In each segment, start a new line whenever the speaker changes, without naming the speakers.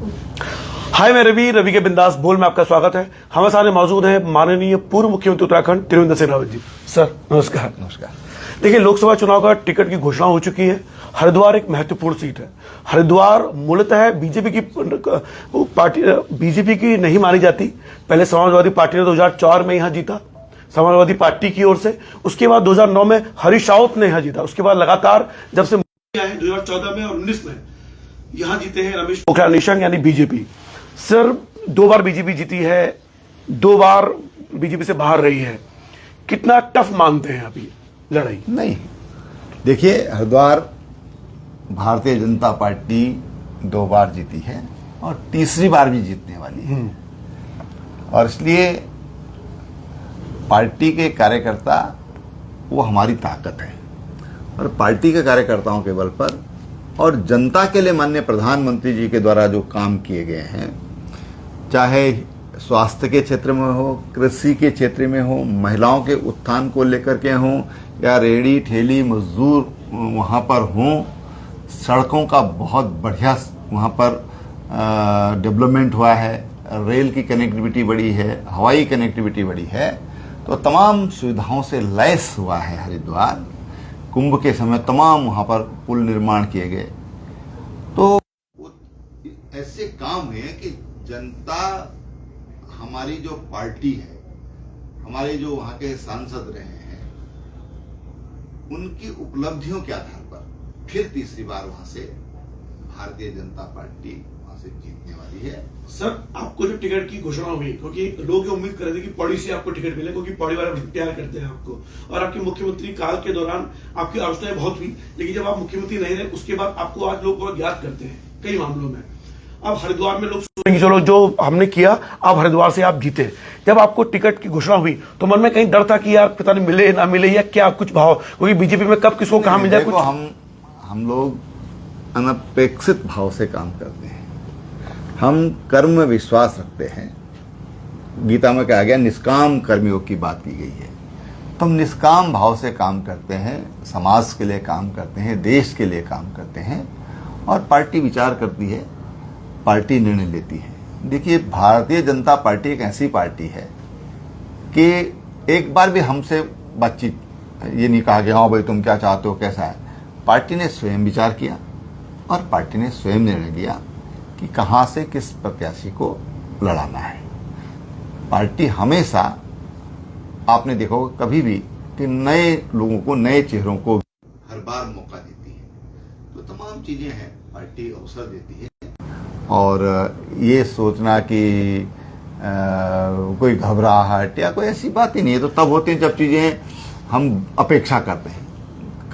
हाय, मैं रवि के बिंदास बोल में आपका स्वागत है। हमारे सामने मौजूद है माननीय पूर्व मुख्यमंत्री उत्तराखंड त्रिवेंद्र सिंह रावत जी। सर नमस्कार।
नमस्कार।
देखिए, लोकसभा चुनाव का टिकट की घोषणा हो चुकी है। हरिद्वार एक महत्वपूर्ण सीट है। हरिद्वार मूलतः बीजेपी की पार्टी, बीजेपी की नहीं मानी जाती। पहले समाजवादी पार्टी ने 2004 में यहां जीता, समाजवादी पार्टी की ओर से। उसके बाद 2009 में हरीश रावत ने यहां जीता। उसके बाद लगातार जब से 2014 में और 19 में यहां जीते हैं रमेश पोखरियाल निशंक यानी बीजेपी। सर, 2 बार बीजेपी जीती है, 2 बार बीजेपी से बाहर रही है। कितना टफ मानते हैं अभी लड़ाई?
नहीं, देखिए, हरिद्वार भारतीय जनता पार्टी 2 बार जीती है और तीसरी बार भी जीतने वाली है। और इसलिए पार्टी के कार्यकर्ता वो हमारी ताकत है। और पार्टी के कार्यकर्ताओं के बल पर और जनता के लिए माननीय प्रधानमंत्री जी के द्वारा जो काम किए गए हैं, चाहे स्वास्थ्य के क्षेत्र में हो, कृषि के क्षेत्र में हो, महिलाओं के उत्थान को लेकर के हों, या रेहड़ी ठेली मजदूर वहाँ पर हों, सड़कों का बहुत बढ़िया वहाँ पर डेवलपमेंट हुआ है, रेल की कनेक्टिविटी बढ़ी है, हवाई कनेक्टिविटी बढ़ी है, तो तमाम सुविधाओं से लैस हुआ है हरिद्वार। कुंभ के समय तमाम वहाँ पर पुल निर्माण किए गए। तो ऐसे काम है कि जनता, हमारी जो पार्टी है, हमारे जो वहाँ के सांसद रहे हैं, उनकी उपलब्धियों के आधार पर फिर तीसरी बार वहाँ से भारतीय जनता पार्टी वहाँ से जीतने वाली है।
सर, आपको जो टिकट की घोषणा हुई, क्योंकि लोग उम्मीद कर रहे थे कि पौड़ी से आपको टिकट मिले, क्योंकि पौड़ी वाले प्यार करते हैं आपको, और आपके मुख्यमंत्री काल के दौरान आपकी आलोचनाएं बहुत हुई, लेकिन जब आप मुख्यमंत्री नहीं रहे उसके बाद आपको आज लोग बहुत याद करते हैं कई मामलों में। अब हरिद्वार में लोग सोचेंगे चलो जो हमने किया, अब हरिद्वार से आप जीते। जब आपको टिकट की घोषणा हुई तो मन में कहीं डर था कि यार पता नहीं मिले ना मिले, या क्या कुछ भाव, क्योंकि बीजेपी में कब किसको कहां मिल जाए कुछ।
हम लोग अनपेक्षित भाव से काम करते हैं। हम कर्म में विश्वास रखते हैं। गीता में कहा गया निष्काम कर्मियों की बात की गई है। तो हम निष्काम भाव से काम करते हैं, समाज के लिए काम करते हैं, देश के लिए काम करते हैं, और पार्टी विचार करती है, पार्टी निर्णय लेती है। देखिए, भारतीय जनता पार्टी एक ऐसी पार्टी है कि एक बार भी हमसे बातचीत ये नहीं कहा गया हाँ भाई तुम क्या चाहते हो, कैसा है। पार्टी ने स्वयं विचार किया और पार्टी ने स्वयं निर्णय लिया कि कहां से किस प्रत्याशी को लड़ाना है। पार्टी हमेशा, आपने देखा होगा कभी भी, कि नए लोगों को, नए चेहरों को हर बार मौका देती है। तो तमाम चीजें हैं, पार्टी अवसर देती है। और ये सोचना कि कोई घबराहट या कोई ऐसी बात ही नहीं है। तो तब होती है जब चीजें हम अपेक्षा करते हैं।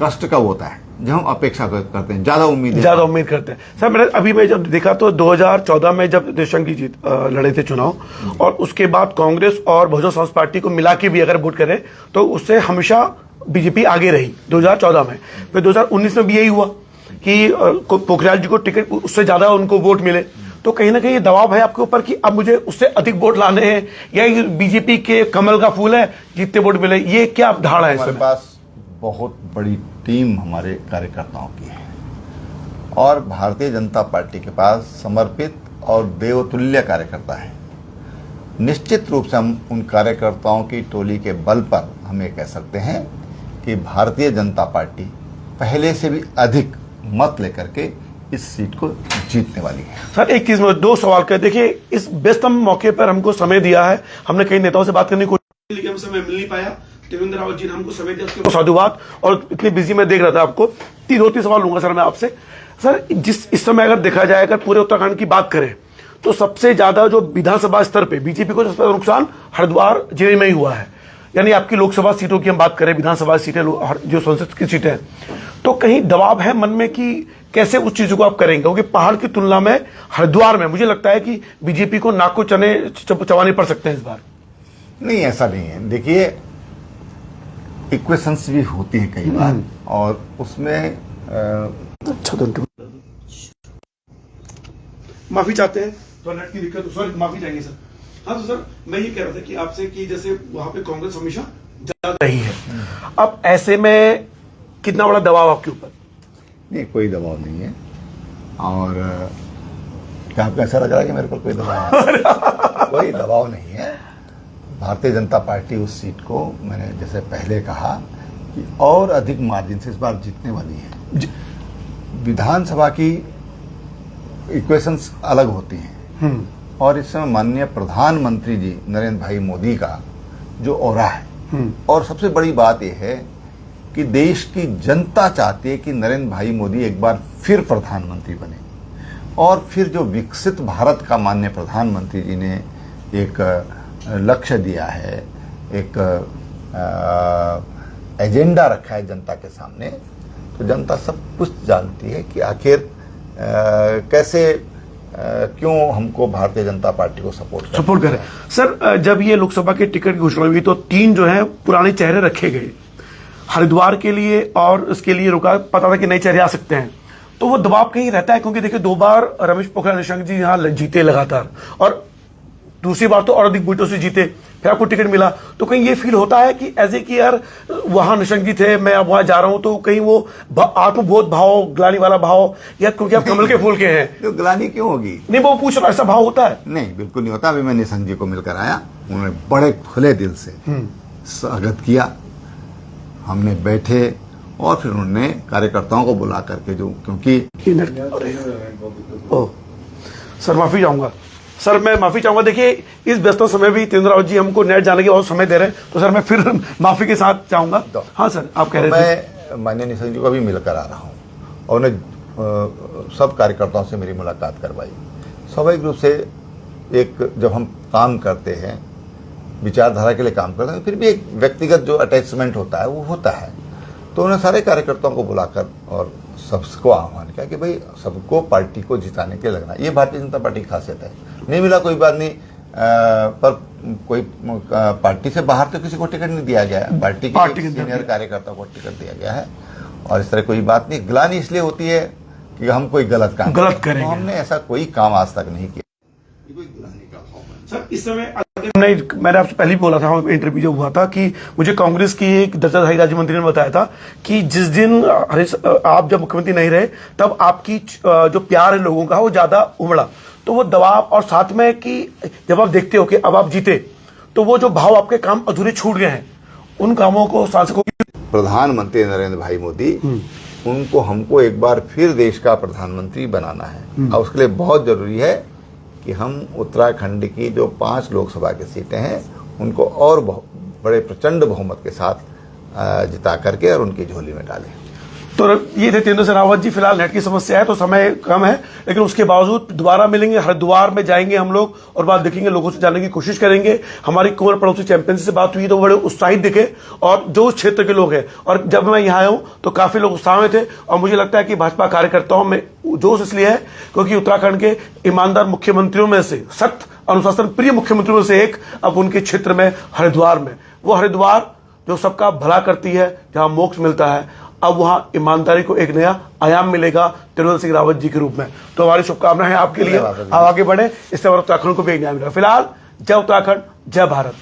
कष्ट कब होता है? जब हम अपेक्षा करते हैं, ज्यादा उम्मीद करते हैं। सर, मैंने अभी मैं जब देखा तो 2014 में जब निशंक की जीत लड़े थे चुनाव, और उसके बाद कांग्रेस और बहुजन समाज पार्टी को मिला के भी अगर वोट करें तो उससे हमेशा बीजेपी आगे रही 2014 में। फिर 2019 में भी यही हुआ कि पोखरियाल जी को टिकट, उससे ज्यादा उनको वोट मिले। तो कहीं ना कहीं ये दबाव है आपके ऊपर कि अब मुझे उससे अधिक वोट लाने हैं, या बीजेपी के कमल का फूल है जितने वोट मिले, ये क्या धारणा है? हमारे पास बहुत बड़ी टीम हमारे कार्यकर्ताओं की है, और भारतीय जनता पार्टी के पास समर्पित और देवतुल्य कार्यकर्ता है। निश्चित रूप से हम उन कार्यकर्ताओं की टोली के बल पर हम ये कह सकते हैं कि भारतीय जनता पार्टी पहले से भी अधिक मत लेकर के इस सीट को जीतने वाली है।
सर, एक चीज में 2 सवाल कर, देखिए इस व्यस्तम मौके पर हमको समय दिया है, हमने कई नेताओं से बात करने की कोशिश की, लेकिन हम समय मिल नहीं पाया। त्रिवेंद्र रावत जी ने हमको समय दिया, उसके साधुवाद। और इतनी बिजी में देख रहा था आपको। 2-3 सवाल लूंगा सर मैं आपसे। सर, इस समय अगर देखा जाए, अगर पूरे उत्तराखंड की बात करें तो सबसे ज्यादा जो विधानसभा स्तर पे बीजेपी को सबसे नुकसान हरिद्वार जिले में ही हुआ है। यानी आपकी लोकसभा सीटों की हम बात करें, विधानसभा सीटें जो संसद की सीटें हैं, तो कहीं दबाव है मन में कि कैसे उस चीजों को आप करेंगे? क्योंकि पहाड़ की तुलना में हरिद्वार में मुझे लगता है कि बीजेपी को नाक को चबाने पड़ सकते हैं इस बार।
नहीं, ऐसा नहीं है। देखिए, इक्वेशंस भी होती है कई बार, और उसमें
माफी चाहते हैं तो नेट की दिक्कत, सॉरी माफी चाहेंगे सर। हाँ, तो सर मैं ये कह रहा था कि आपसे कि जैसे वहां पे कांग्रेस हमेशा ज्यादा रही है, अब ऐसे में कितना बड़ा दबाव आपके ऊपर?
नहीं, कोई दबाव नहीं है। और क्या आपको ऐसा लग रहा है कि मेरे पर कोई दबाव है? कोई दबाव नहीं है। भारतीय जनता पार्टी उस सीट को, मैंने जैसे पहले कहा, कि और अधिक मार्जिन से इस बार जीतने वाली है। विधानसभा की इक्वेशंस अलग होती हैं और इस समय माननीय प्रधानमंत्री जी नरेंद्र भाई मोदी का जो ऑरा है, और सबसे बड़ी बात यह है कि देश की जनता चाहती है कि नरेंद्र भाई मोदी एक बार फिर प्रधानमंत्री बने, और फिर जो विकसित भारत का माननीय प्रधानमंत्री जी ने एक लक्ष्य दिया है, एक एजेंडा रखा है जनता के सामने, तो जनता सब कुछ जानती है कि आखिर कैसे क्यों हमको भारतीय जनता पार्टी को सपोर्ट
करें। सर, जब ये लोकसभा के टिकट की घोषणा हुई तो 3 जो है पुराने चेहरे रखे गए हरिद्वार के लिए, और इसके लिए रुका, पता था कि नए चेहरे आ सकते हैं, तो वो दबाव कहीं रहता है, क्योंकि देखिए 2 बार रमेश पोखरियाल निशंक जी यहाँ जीते लगातार, और दूसरी बार तो और अधिक वोटों से जीते, फिर आपको टिकट मिला, तो कहीं ये फील होता है कि ऐसे कि यार वहां निशंक जी थे, मैं अब वहां जा रहा हूं, तो कहीं वो आत्मबोध भाव, ग्लानि वाला भाव, या क्योंकि आप कमल के फूल के हैं?
तो ग्लानि क्यों होगी?
नहीं, वो पूछ रहा, ऐसा भाव होता है?
नहीं, बिल्कुल नहीं होता। अभी मैं निशंक जी को मिलकर आया, उन्होंने बड़े खुले दिल से स्वागत किया, हमने बैठे, और फिर उन्होंने कार्यकर्ताओं को बुला करके, जो क्योंकि
सर माफी चाहूंगा, सर मैं माफी चाहूंगा। देखिए इस व्यस्त समय भी त्रिवेंद्र रावत जी हमको नेट जाने के और समय दे रहे हैं, तो सर मैं फिर माफी के साथ चाहूंगा। हाँ सर, आप कह रहे थे।
मैं माननीय निशंक जी को भी मिलकर आ रहा हूँ, और उन्हें सब कार्यकर्ताओं से मेरी मुलाकात करवाई। स्वाभाविक रूप से एक जब हम काम करते हैं, विचारधारा के लिए काम करते हैं, फिर भी एक व्यक्तिगत जो अटैचमेंट होता है वो होता है, तो उन्हें सारे कार्यकर्ताओं को बुलाकर और सबको आह्वान किया कि भाई सबको पार्टी को जिताने के लगना, ये भारतीय जनता पार्टी की खासियत है। नहीं मिला कोई बात नहीं, पर कोई पार्टी से बाहर तो किसी को टिकट नहीं दिया गया है, पार्टी के सीनियर कार्यकर्ता को टिकट दिया गया है, और इस तरह कोई बात नहीं। ग्लानि इसलिए होती है कि हम कोई गलत करेंगे, तो हमने ऐसा कोई काम आज तक नहीं किया। कोई ग्लानि का
सर इस समय मैंने आपसे पहले भी बोला था, इंटरव्यू जो हुआ था, कि मुझे कांग्रेस की एक दर्जाधारी राज्य मंत्री ने बताया था कि जिस दिन आप जब मुख्यमंत्री नहीं रहे, तब आपकी जो प्यार है लोगों का वो ज्यादा उमड़ा, तो वो दबाव, और साथ में कि जब आप देखते हो कि अब आप जीते, तो वो जो भाव, आपके काम अधूरे छूट गए हैं, उन कामों को शासकों
प्रधानमंत्री नरेंद्र भाई मोदी, उनको हमको एक बार फिर देश का प्रधानमंत्री बनाना है, और उसके लिए बहुत जरूरी है कि हम उत्तराखंड की जो 5 लोकसभा की सीटें हैं उनको और बड़े प्रचंड बहुमत के साथ जिता करके और उनकी झोली में डालें।
तो ये थे त्रिवेंद्र रावत जी। फिलहाल नेट की समस्या है तो समय कम है, लेकिन उसके बावजूद दोबारा मिलेंगे, हरिद्वार में जाएंगे हम लोग और बात देखेंगे, लोगों से जानने की कोशिश करेंगे। हमारी कुंवर पड़ोसी चैंपियंस से बात हुई तो बड़े उत्साहित दिखे, और जो उस क्षेत्र के लोग हैं, और जब मैं यहाँ आया हूँ तो काफी लोग उत्साह में थे, और मुझे लगता है कि भाजपा कार्यकर्ताओं में जोश इसलिए है क्योंकि उत्तराखंड के ईमानदार मुख्यमंत्रियों में से, सख्त अनुशासन प्रिय मुख्यमंत्रियों में से एक अब उनके क्षेत्र में हरिद्वार में, वो हरिद्वार जो सबका भला करती है, जहां मोक्ष मिलता है, अब वहां ईमानदारी को एक नया आयाम मिलेगा त्रिवेंद्र सिंह रावत जी के रूप में। तो हमारी शुभकामनाएं हैं आपके लिए, आप आगे बढ़े, इससे उत्तराखंड को भी एक न्याय मिलेगा। फिलहाल जय उत्तराखंड, जय भारत।